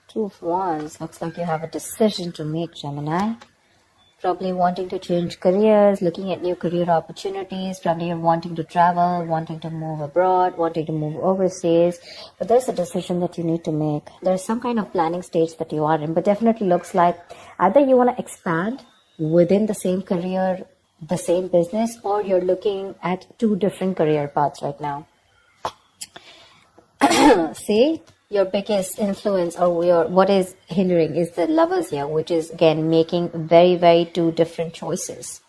Two of Wands. Looks like you have a decision to make, Gemini. Probably wanting to change careers, looking at new career opportunities. Probably you're wanting to travel, wanting to move abroad, wanting to move overseas. But there's a decision that you need to make. There's some kind of planning stage that you are in. But definitely looks like either you want to expand within the same career, the same business, or you're looking at two different career paths right now. See, your biggest influence or what is hindering is the Lovers here, which is again making very two different choices.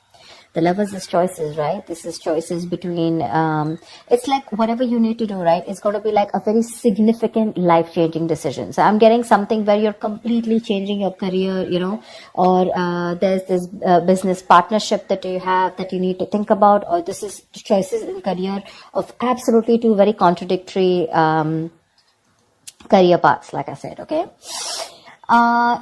The Lovers is choices, right? This is choices between it's like whatever you need to do, right? It's going to be like a very significant life-changing decision. So I'm getting something where you're completely changing your career, or there's this business partnership that you have that you need to think about, or this is choices in career of absolutely two very contradictory career paths, like I said. Okay,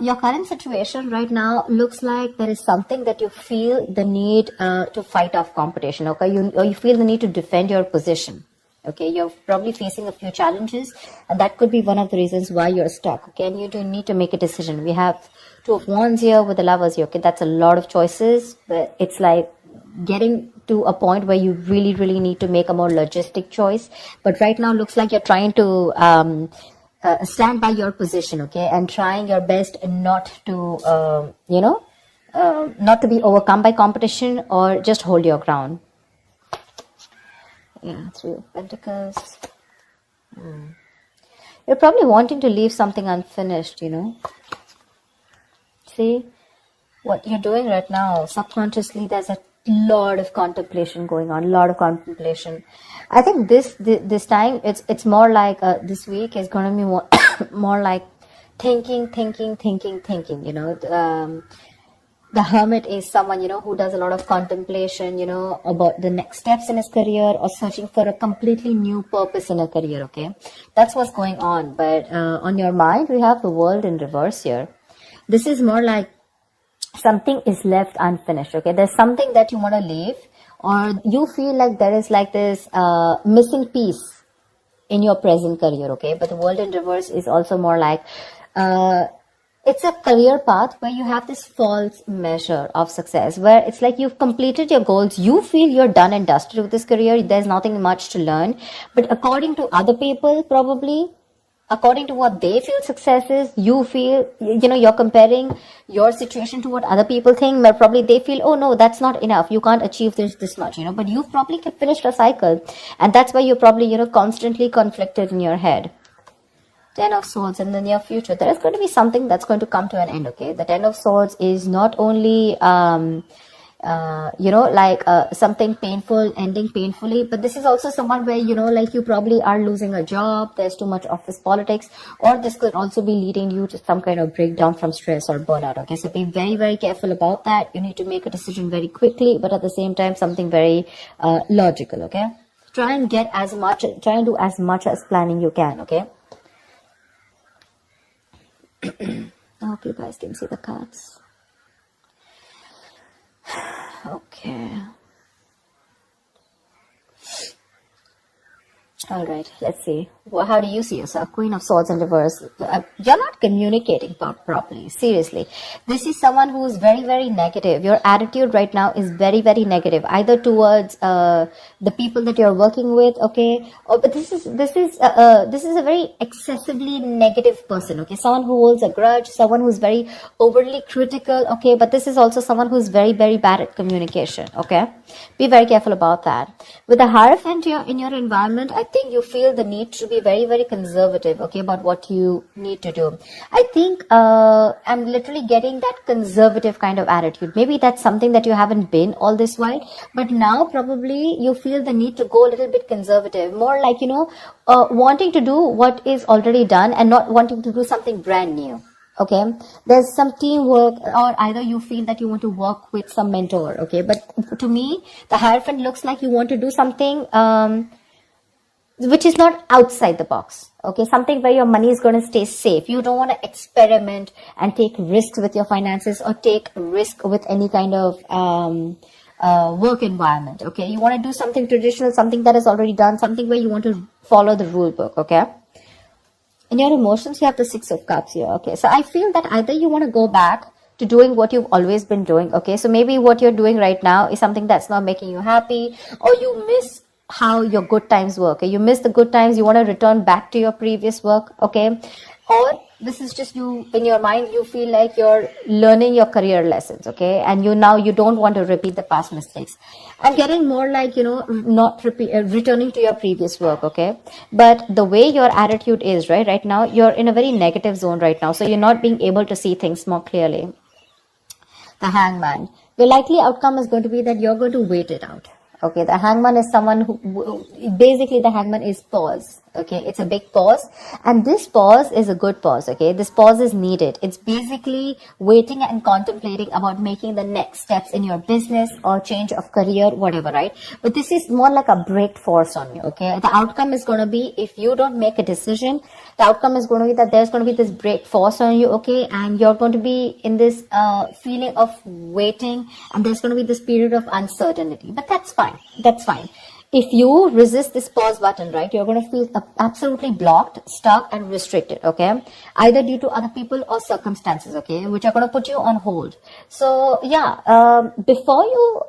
your current situation right now looks like there is something that you feel the need to fight off competition. Okay, you feel the need to defend your position. Okay, you're probably facing a few challenges, and that could be one of the reasons why you're stuck. Okay, and you do need to make a decision. We have Two of Wands here with the Lovers here. Okay, that's a lot of choices, but it's like getting to a point where you really need to make a more logistic choice. But right now looks like you're trying to stand by your position, okay, and trying your best not to not to be overcome by competition, or just hold your ground. Yeah, Three of Pentacles. You're probably wanting to leave something unfinished, See what you're doing right now subconsciously. There's a lot of contemplation going on, I think this time it's more like this week is going to be more like thinking. The Hermit is someone who does a lot of contemplation about the next steps in his career, or searching for a completely new purpose in a career. Okay, that's what's going on. But on your mind we have the World in reverse here. This is more like something is left unfinished. Okay, there's something that you want to leave, or you feel like there is like this missing piece in your present career. Okay, but the World in reverse is also more like it's a career path where you have this false measure of success, where it's like you've completed your goals, you feel you're done and dusted with this career, there's nothing much to learn. But according to other people, probably according to what they feel success is, you feel, you're comparing your situation to what other people think, where probably they feel, oh no, that's not enough, you can't achieve this much, but you've probably finished a cycle, and that's why you're probably, constantly conflicted in your head. Ten of Swords. In the near future, there is going to be something that's going to come to an end. Okay, the Ten of Swords is not only something painful ending painfully, but this is also someone where like you probably are losing a job, there's too much office politics, or this could also be leading you to some kind of breakdown from stress or burnout. Okay, so be very careful about that. You need to make a decision very quickly, but at the same time something very logical. Okay, try and do as much as planning you can. Okay, I hope you guys can see the cards. Okay. All right, let's see. Well, how do you see yourself? Queen of Swords in reverse. You're not communicating properly. Seriously. This is someone who is very negative. Your attitude right now is very negative, either towards the people that you're working with, okay? But this is a very excessively negative person, okay? Someone who holds a grudge, someone who's very overly critical, okay? But this is also someone who's very bad at communication, okay? Be very careful about that. With the Hierophant in your environment, I think you feel the need to be very conservative, okay, about what you need to do. I think I'm literally getting that conservative kind of attitude. Maybe that's something that you haven't been all this while, but now probably you feel the need to go a little bit conservative, more like, wanting to do what is already done and not wanting to do something brand new. Okay, there's some teamwork, or either you feel that you want to work with some mentor. Okay, but to me, the Hierophant looks like you want to do something which is not outside the box. Okay, something where your money is going to stay safe. You don't want to experiment and take risks with your finances, or take risk with any kind of work environment. Okay, you want to do something traditional, something that is already done, something where you want to follow the rule book. Okay. In your emotions, you have the Six of Cups here. Okay, so I feel that either you want to go back to doing what you've always been doing. Okay, so maybe what you're doing right now is something that's not making you happy, or you miss how your good times were. Okay, you miss the good times, you want to return back to your previous work. Okay, or this is just you in your mind, you feel like you're learning your career lessons. Okay, and you don't want to repeat the past mistakes. I'm getting more like, not returning to your previous work. Okay, but the way your attitude is right now, you're in a very negative zone right now, so you're not being able to see things more clearly. The Hangman. The likely outcome is going to be that you're going to wait it out. Okay, the Hangman is someone who basically, the Hangman is pause. Okay, it's a big pause, and this pause is a good pause. Okay, this pause is needed. It's basically waiting and contemplating about making the next steps in your business or change of career, whatever, right? But this is more like a break force on you. Okay, the outcome is going to be, if you don't make a decision, the outcome is going to be that there's going to be this break force on you. Okay, and you're going to be in this feeling of waiting, and there's going to be this period of uncertainty. But that's fine. That's fine. If you resist this pause button, right, you're going to feel absolutely blocked, stuck, and restricted. Okay, either due to other people or circumstances. Okay, which are going to put you on hold. So yeah, before you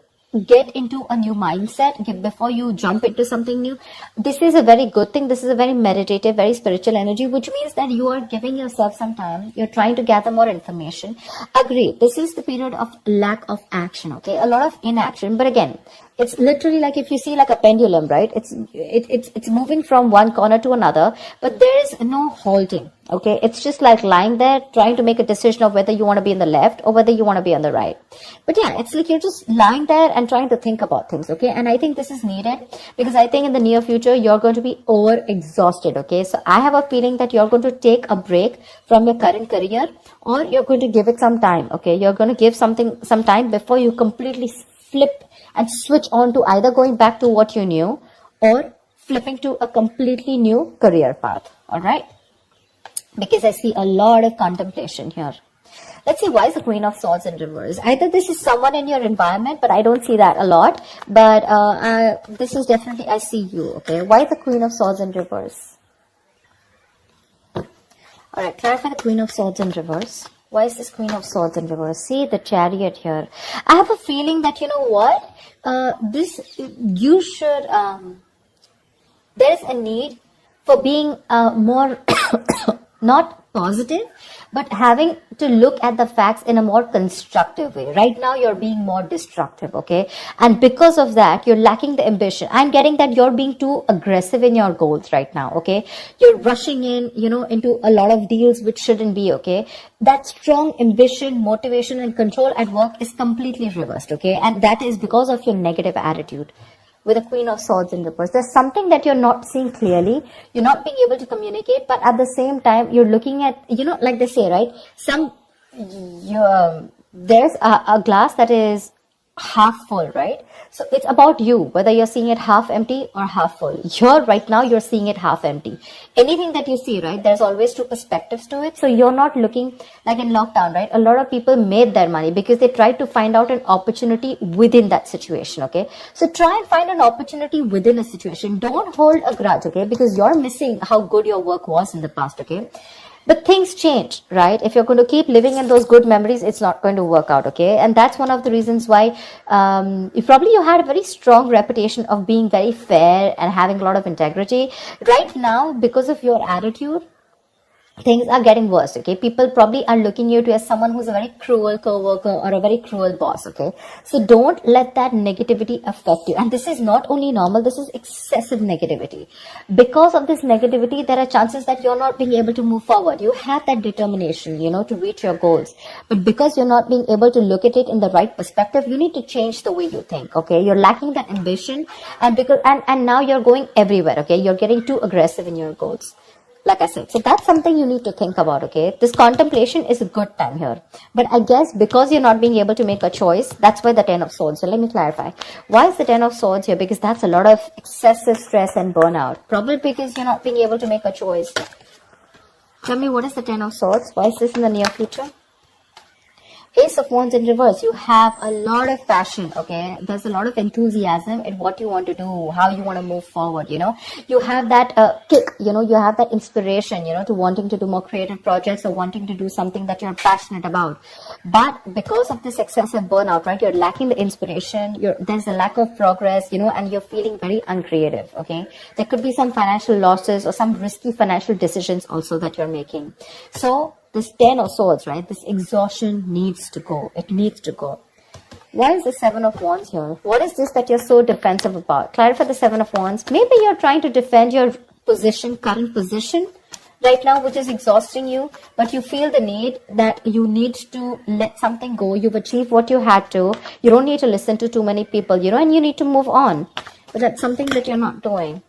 get into a new mindset, before you jump into something new, this is a very good thing. This is a very meditative, very spiritual energy, which means that you are giving yourself some time. You're trying to gather more information. Agree, this is the period of lack of action. Okay, a lot of inaction. But again, it's literally like, if you see like a pendulum, right? It's moving from one corner to another, but there is no halting. Okay, it's just like lying there trying to make a decision of whether you want to be in the left or whether you want to be on the right. But yeah, it's like you're just lying there and trying to think about things. Okay, and I think this is needed, because I think in the near future you're going to be over exhausted. Okay, so I have a feeling that you're going to take a break from your current career, or you're going to give it some time. Okay, you're going to give some time before you completely flip and switch on to either going back to what you knew or flipping to a completely new career path. All right, because I see a lot of contemplation here. Let's see, why is the Queen of Swords in reverse? Either this is someone in your environment, but I don't see that a lot. But this is definitely, I see you. Okay, why is the Queen of Swords in reverse? All right, clarify the Queen of Swords in reverse. Why is this Queen of Swords in reverse? See the Chariot here. I have a feeling that, you know what, you should, there is a need for being more, not positive, but having to look at the facts in a more constructive way. Right now, you're being more destructive, okay? And because of that, you're lacking the ambition. I'm getting that you're being too aggressive in your goals right now, okay? You're rushing in, into a lot of deals which shouldn't be, okay? That strong ambition, motivation, and control at work is completely reversed, okay? And that is because of your negative attitude. With the Queen of Swords in reverse, there's something that you're not seeing clearly. You're not being able to communicate, but at the same time, you're looking at, like they say, right? There's a glass that is half full, right? So it's about you, whether you're seeing it half empty or half full. Right now, you're seeing it half empty. Anything that you see, right, there's always two perspectives to it. So you're not looking like in lockdown, right? A lot of people made their money because they tried to find out an opportunity within that situation, okay? So try and find an opportunity within a situation. Don't hold a grudge, okay? Because you're missing how good your work was in the past, okay? But things change, right? If you're going to keep living in those good memories, it's not going to work out, okay? And that's one of the reasons why you had a very strong reputation of being very fair and having a lot of integrity. Right now, because of your attitude, things are getting worse, okay? People probably are looking you to as someone who's a very cruel co-worker or a very cruel boss, okay? So don't let that negativity affect you. And this is not only normal, this is excessive negativity. Because of this negativity, there are chances that you're not being able to move forward. You have that determination, to reach your goals. But because you're not being able to look at it in the right perspective, you need to change the way you think, okay? You're lacking that ambition, and now you're going everywhere, okay? You're getting too aggressive in your goals. Like I said, so that's something you need to think about, okay? This contemplation is a good time here. But I guess because you're not being able to make a choice, that's why the Ten of Swords. So let me clarify. Why is the Ten of Swords here? Because that's a lot of excessive stress and burnout. Probably because you're not being able to make a choice. Tell me, what is the Ten of Swords? Why is this in the near future? Ace of Wands in reverse, you have a lot of passion, okay? There's a lot of enthusiasm in what you want to do, how you want to move forward, you know? You have that kick, you know, you have that inspiration, you know, to wanting to do more creative projects or wanting to do something that you're passionate about. But because of this excessive burnout, right, you're lacking the inspiration, there's a lack of progress, you know, and you're feeling very uncreative, okay? There could be some financial losses or some risky financial decisions also that you're making. So, this 10 of Swords, right? This exhaustion needs to go. It needs to go. Why is the 7 of Wands here? What is this that you're so defensive about? Clarify the 7 of Wands. Maybe you're trying to defend your position, current position right now, which is exhausting you, but you feel the need that you need to let something go. You've achieved what you had to. You don't need to listen to too many people, you know, and you need to move on. But that's something that you're not doing.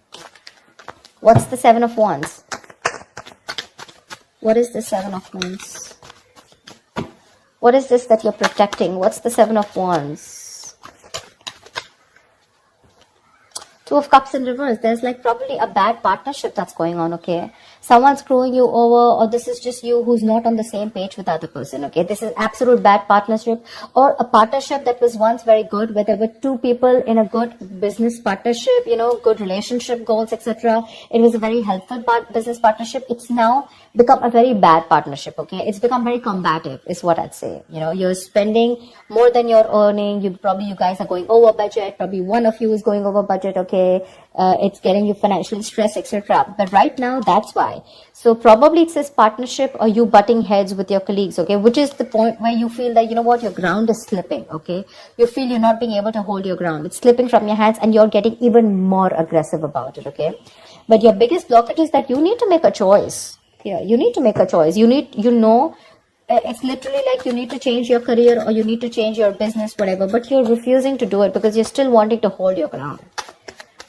What's the 7 of Wands? What is the 7 of Wands? What is this that you're protecting? What's the 7 of Wands? 2 of Cups in reverse. There's like probably a bad partnership that's going on, okay? Someone's screwing you over, or this is just you who's not on the same page with the other person, okay? This is absolute bad partnership, or a partnership that was once very good, where there were two people in a good business partnership, you know, good relationship goals, etc. It was a very helpful business partnership. It's now become a very bad partnership, okay? It's become very combative, is what I'd say. You know, you're spending more than you're earning. You guys are going over budget. Probably one of you is going over budget, okay? It's getting you financially stressed, etc. But right now, that's why. So probably it's this partnership or you butting heads with your colleagues, okay? Which is the point where you feel that, you know what, your ground is slipping, okay? You feel you're not being able to hold your ground. It's slipping from your hands and you're getting even more aggressive about it, okay? But your biggest blockage is that you need to make a choice. Yeah, you need to make a choice. It's literally like you need to change your career or you need to change your business, whatever, but you're refusing to do it because you're still wanting to hold your ground.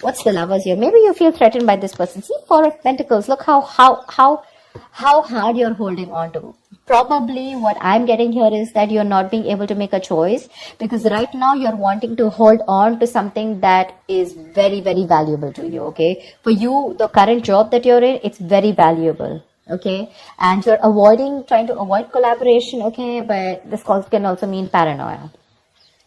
What's the Lovers here? Maybe you feel threatened by this person. See, 4 of Pentacles. Look how hard you're holding on to. Probably what I'm getting here is that you're not being able to make a choice because right now you're wanting to hold on to something that is very, very valuable to you, okay? For you, the current job that you're in, it's very valuable. Okay, and you're trying to avoid collaboration, okay, but this can also mean paranoia.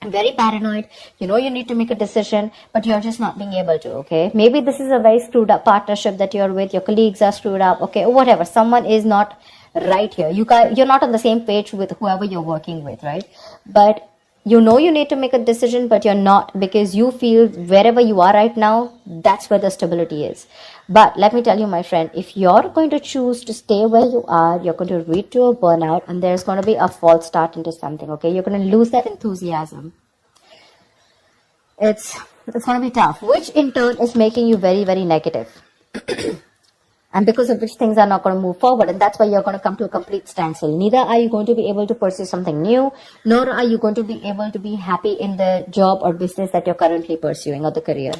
I'm very paranoid, you know, you need to make a decision, but you're just not being able to, okay. Maybe this is a very screwed up partnership that you're with, your colleagues are screwed up, okay, or whatever, someone is not right here. You're not on the same page with whoever you're working with, right? But you know you need to make a decision, but you're not, because you feel wherever you are right now, that's where the stability is. But let me tell you, my friend, if you're going to choose to stay where you are, you're going to lead to a burnout and there's going to be a false start into something, okay? You're going to lose that enthusiasm. It's going to be tough, which in turn is making you very, very negative. And because of which things are not going to move forward. And that's why you're going to come to a complete standstill. Neither are you going to be able to pursue something new, nor are you going to be able to be happy in the job or business that you're currently pursuing or the career.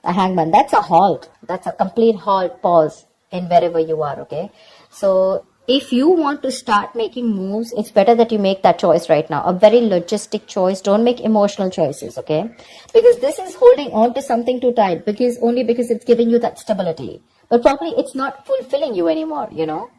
A Hangman, that's a halt. That's a complete halt, pause in wherever you are, okay? So if you want to start making moves, it's better that you make that choice right now. A very logistic choice. Don't make emotional choices, okay? Because this is holding on to something too tight because it's giving you that stability. But probably it's not fulfilling you anymore, you know.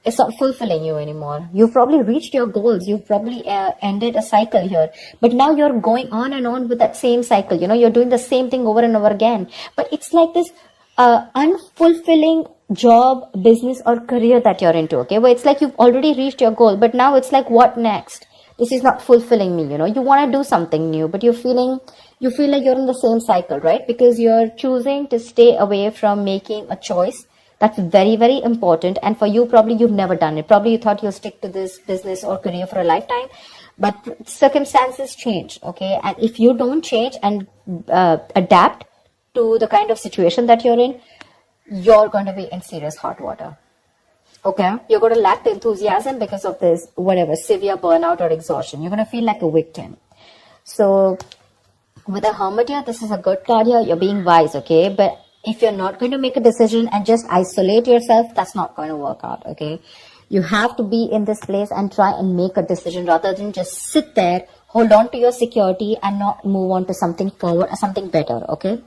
It's not fulfilling you anymore. You've probably reached your goals. You've probably ended a cycle here. But now you're going on and on with that same cycle. You know, you're doing the same thing over and over again. But it's like this unfulfilling job, business or career that you're into, okay? Where it's like you've already reached your goal. But now it's like, what next? This is not fulfilling me, you know. You want to do something new, but you feel like you're in the same cycle, right? Because you're choosing to stay away from making a choice. That's very, very important. And for you, probably you've never done it. Probably you thought you'll stick to this business or career for a lifetime. But circumstances change, okay? And if you don't change and adapt to the kind of situation that you're in, you're going to be in serious hot water. Okay, you're going to lack the enthusiasm because of this, whatever, severe burnout or exhaustion. You're going to feel like a victim. So with a Hermit here, this is a good card here. You're being wise, okay? But if you're not going to make a decision and just isolate yourself, that's not going to work out, okay? You have to be in this place and try and make a decision rather than just sit there, hold on to your security and not move on to something forward or something better, okay?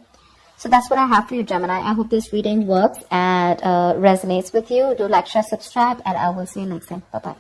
So that's what I have for you, Gemini. I hope this reading works and resonates with you. Do like, share, subscribe, and I will see you next time. Bye-bye.